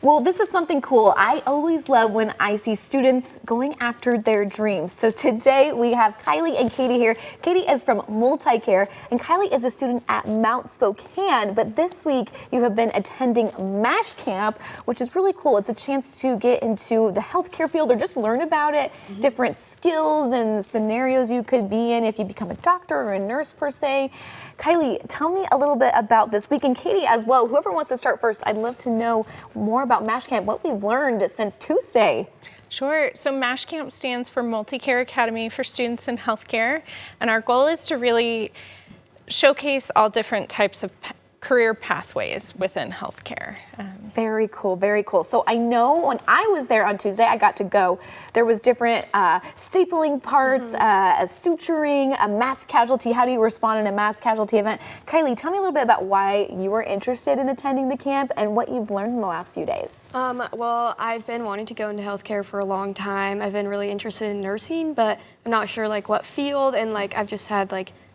Well, this is something cool. I always love when I see students going after their dreams. So today we have Kylie and Katie here. Katie is from MultiCare, and Kylie is a student at Mount Spokane. But this week you have been attending M.A.S.H camp, which is really cool. It's a chance to get into the healthcare field or just learn about it, different skills and scenarios you could be in if you become a doctor or a nurse per se. Kylie, tell me a little bit about this week, and Katie as well. Whoever wants to start first, I'd love to know more about M.A.S.H camp, what we've learned since Tuesday. Sure. So M.A.S.H camp stands for MultiCare Academy for Students in Healthcare, and our goal is to really showcase all different types of career pathways within healthcare. Very cool, very cool. So I know when I was there on Tuesday, I got to go. There was different stapling parts, suturing, a mass casualty. How do you respond in a mass casualty event? Kylie, tell me a little bit about why you were interested in attending the camp and what you've learned in the last few days. Well, I've been wanting to go into healthcare for a long time. I've been really interested in nursing, but I'm not sure what field, and I've just had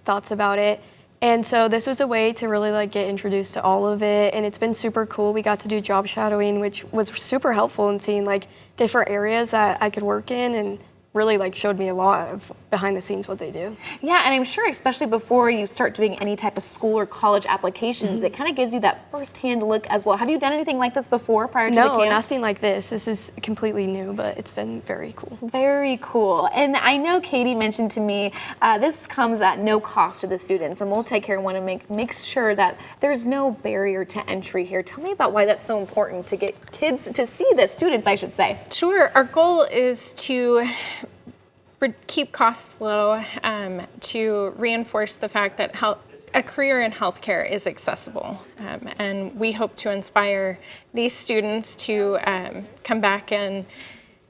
thoughts about it. And so this was a way to really get introduced to all of it, and it's been super cool. We got to do job shadowing, which was super helpful in seeing different areas that I could work in, and really showed me a lot of behind the scenes what they do. Yeah, and I'm sure especially before you start doing any type of school or college applications, it kind of gives you that first-hand look as well. Have you done anything like this before prior to the camp? No, nothing like this. This is completely new, but it's been very cool. Very cool. And I know Katie mentioned to me, this comes at no cost to the students, and MultiCare want to make sure that there's no barrier to entry here. Tell me about why that's so important to get kids to see this, students I should say. Sure. Our goal is to keep costs low, to reinforce the fact that a career in healthcare is accessible. And we hope to inspire these students to come back and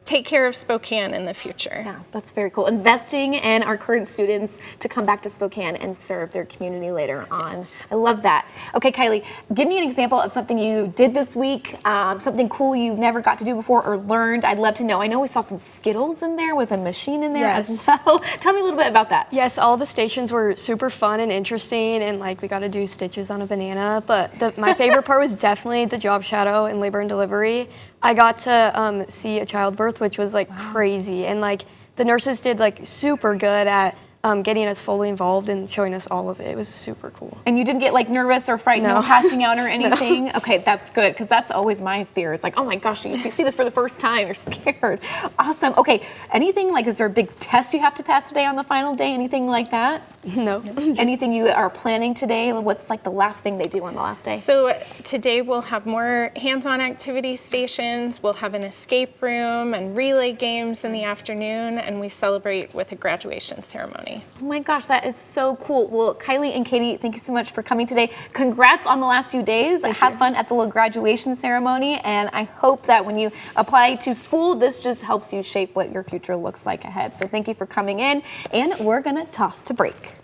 take care of Spokane in the future. Yeah, that's very cool. Investing in our current students to come back to Spokane and serve their community later on. Yes. I love that. Okay, Kylie, give me an example of something you did this week, something cool you've never got to do before or learned. I'd love to know. I know we saw some Skittles in there with a machine in there as well. Tell me a little bit about that. Yes, all the stations were super fun and interesting, and we got to do stitches on a banana, but my favorite part was definitely the job shadow in labor and delivery. I got to see a childbirth, which was crazy, and the nurses did super good at getting us fully involved and showing us all of it. It was super cool. And you didn't get nervous or frightened or passing out or anything? No. Okay, that's good, because that's always my fear. It's oh my gosh, you see this for the first time, you're scared. Awesome. Okay, anything is there a big test you have to pass today on the final day? Anything like that? No. Anything you are planning today? What's the last thing they do on the last day? So today we'll have more hands-on activity stations. We'll have an escape room and relay games in the afternoon, and we celebrate with a graduation ceremony. Oh my gosh, that is so cool. Well, Kylie and Katie, thank you so much for coming today. Congrats on the last few days. Have fun at the little graduation ceremony, and I hope that when you apply to school, this just helps you shape what your future looks like ahead. So thank you for coming in, and we're gonna toss to break.